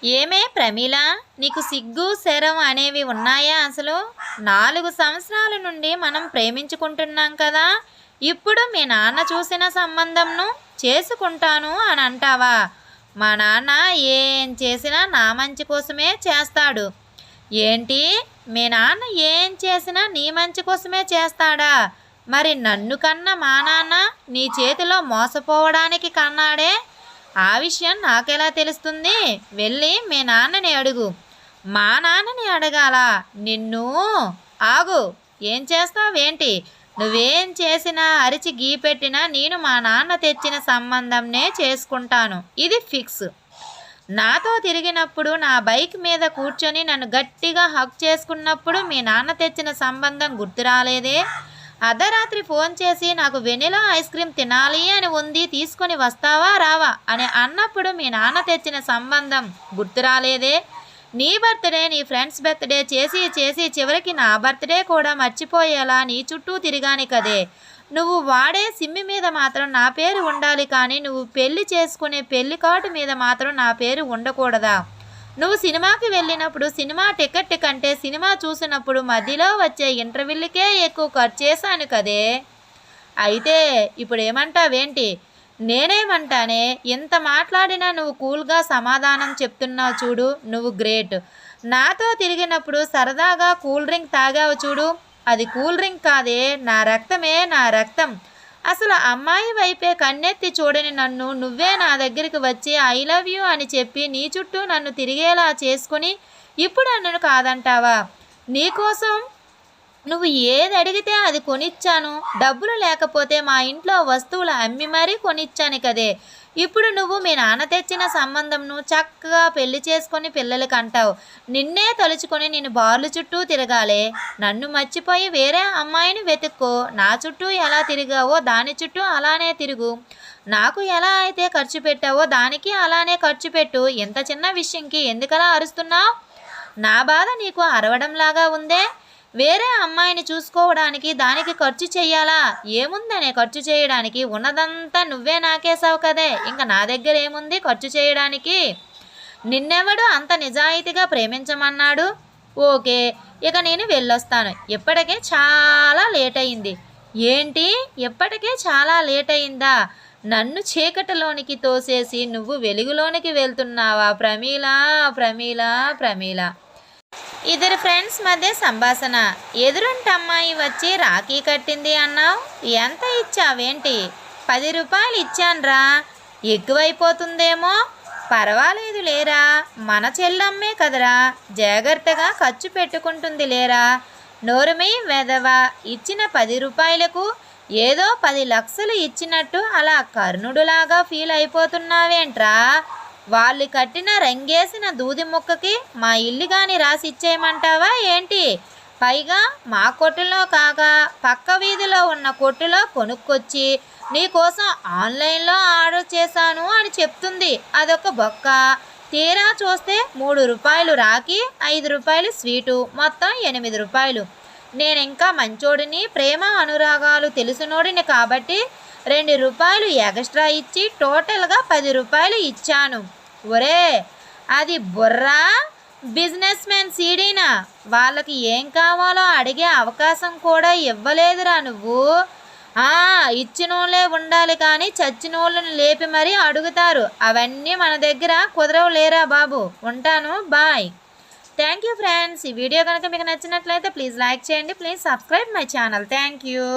ఏమే ప్రమీల, నీకు సిగ్గు శరం అనేవి ఉన్నాయా అసలు? 4 సంవత్సరాల నుండి మనం ప్రేమించుకుంటున్నాం కదా. ఇప్పుడు మీ నాన్న చూసిన సంబంధంను చేసుకుంటాను అని అంటావా? మా నాన్న ఏం చేసినా నా మంచి కోసమే చేస్తాడు. ఏంటి, మీ నాన్న ఏం చేసినా నీ మంచి కోసమే చేస్తాడా? మరి నన్ను కన్నా మా నాన్న నీ చేతిలో మోసపోవడానికి కన్నాడే. ఆ విషయం నాకెలా తెలుస్తుంది? వెళ్ళి మీ నాన్నని అడుగు. మా నాన్నని అడగాల నిన్ను? ఆగు, ఏం చేస్తావేంటి? నువ్వేం చేసినా అరిచి గీపెట్టినా నేను మా నాన్న తెచ్చిన సంబంధంనే చేసుకుంటాను. ఇది ఫిక్స్. నాతో తిరిగినప్పుడు నా బైక్ మీద కూర్చొని నన్ను గట్టిగా హక్ చేసుకున్నప్పుడు మీ నాన్న తెచ్చిన సంబంధం గుర్తు రాలేదే? అర్ధరాత్రి ఫోన్ చేసి నాకు వెనిలా ఐస్ క్రీమ్ తినాలి అని ఉంది, తీసుకొని వస్తావా రావా అని అన్నప్పుడు మీ నాన్న తెచ్చిన సంబంధం గుర్తు రాలేదే? నీ బర్త్డే నీ ఫ్రెండ్స్ బర్త్డే చేసి చేసి చివరికి నా బర్త్డే కూడా మర్చిపోయేలా నీ చుట్టూ తిరిగాని కదే. నువ్వు వాడే సిమ్మి మీద మాత్రం నా పేరు ఉండాలి, కానీ నువ్వు పెళ్లి చేసుకునే పెళ్లి కార్డు మీద మాత్రం నా పేరు ఉండకూడదా? నువ్వు సినిమాకి వెళ్ళినప్పుడు సినిమా టికెట్ కంటే సినిమా చూసినప్పుడు మధ్యలో వచ్చే ఇంటర్వ్యూలకే ఎక్కువ ఖర్చు చేశాను కదే. అయితే ఇప్పుడు ఏమంటావేంటి? నేనేమంటానే? ఎంత మాట్లాడినా నువ్వు కూల్గా సమాధానం చెప్తున్నావు చూడు, నువ్వు గ్రేట్. నాతో తిరిగినప్పుడు సరదాగా కూల్ డ్రింక్ తాగావు చూడు, అది కూల్ డ్రింక్ కాదే, నా రక్తమే, నా రక్తం. అసలు అమ్మాయి వైపే కన్నెత్తి చూడని నన్ను నువ్వే నా దగ్గరికి వచ్చి ఐ లవ్ యూ అని చెప్పి నీ చుట్టూ నన్ను తిరిగేలా చేసుకుని ఇప్పుడు నన్ను కాదంటావా? నీకోసం నువ్వు ఏది అడిగితే అది కొనిచ్చాను. డబ్బులు లేకపోతే మా ఇంట్లో వస్తువులు అమ్మి మరీ కొనిచ్చాను కదే. ఇప్పుడు నువ్వు మీ నాన్న తెచ్చిన సంబంధంను చక్కగా పెళ్లి చేసుకొని పిల్లలకి అంటావు. నిన్నే తలుచుకొని నేను బార్లు చుట్టూ తిరగాలే. నన్ను మర్చిపోయి వేరే అమ్మాయిని వెతుక్కో. నా చుట్టూ ఎలా తిరిగావో దాని చుట్టూ అలానే తిరుగు. నాకు ఎలా అయితే ఖర్చు పెట్టావో దానికి అలానే ఖర్చు పెట్టు. ఇంత చిన్న విషయంకి ఎందుకలా అరుస్తున్నావు? నా బాధ నీకు అరవడంలాగా ఉందే. వేరే అమ్మాయిని చూసుకోవడానికి దానికి ఖర్చు చెయ్యాలా? ఏముందనే ఖర్చు చేయడానికి? ఉన్నదంతా నువ్వే నాకేసావు కదే. ఇంకా నా దగ్గర ఏముంది ఖర్చు చేయడానికి? నిన్నెవడు అంత నిజాయితీగా ప్రేమించమన్నాడు? ఓకే, ఇక నేను వెళ్ళొస్తాను. ఇప్పటికే చాలా లేట్ అయింది. ఏంటి, ఇప్పటికే చాలా లేట్ అయిందా? నన్ను చీకటిలోనికి తోసేసి నువ్వు వెలుగులోనికి వెళ్తున్నావా? ప్రమీల, ప్రమీల, ప్రమీల. ఇద్దరు ఫ్రెండ్స్ మధ్య సంభాషణ. ఎదురుంటి అమ్మాయి వచ్చి రాఖీ కట్టింది అన్నావు. ఎంత ఇచ్చావేంటి? 10 రూపాయలు ఇచ్చాన్రా. ఎక్కువైపోతుందేమో. పర్వాలేదు లేరా, మన చెల్లమ్మే కదరా, జాగ్రత్తగా ఖర్చు పెట్టుకుంటుంది లేరా. నోరుమై వెదవ. ఇచ్చిన 10 రూపాయలకు ఏదో 10 లక్షలు ఇచ్చినట్టు అలా కర్ణుడులాగా ఫీల్ అయిపోతున్నావేంట్రా? వాళ్ళు కట్టిన రంగేసిన దూది ముక్కకి మా ఇల్లు కానీ రాసి ఇచ్చేయమంటావా ఏంటి? పైగా మా కొట్టులో కాక పక్క వీధిలో ఉన్న కొట్టులో కొనుక్కొచ్చి నీకోసం ఆన్లైన్లో ఆర్డర్ చేశాను అని చెప్తుంది. అదొక బొక్క. తీరా చూస్తే 3 రూపాయలు రాకి, 5 రూపాయలు స్వీటు, మొత్తం 8 రూపాయలు. నేను ఇంకా మంచోడిని, ప్రేమ అనురాగాలు తెలిసినోడిని కాబట్టి 2 రూపాయలు ఎక్స్ట్రా ఇచ్చి టోటల్గా 10 రూపాయలు ఇచ్చాను. ఒరే, అది బుర్రా బిజినెస్ మ్యాన్ సీడీనా? వాళ్ళకి ఏం కావాలో అడిగే అవకాశం కూడా ఇవ్వలేదురా నువ్వు. ఇచ్చినోళ్ళే ఉండాలి కానీ చచ్చినోళ్ళని లేపి మరీ అడుగుతారు. అవన్నీ మన దగ్గర కుదరవు లేరా బాబు. ఉంటాను, బాయ్. Thank you friends. ఈ వీడియో కనుక మీకు నచ్చినట్లయితే ప్లీజ్ లైక్ చేయండి. Please subscribe my channel. Thank you.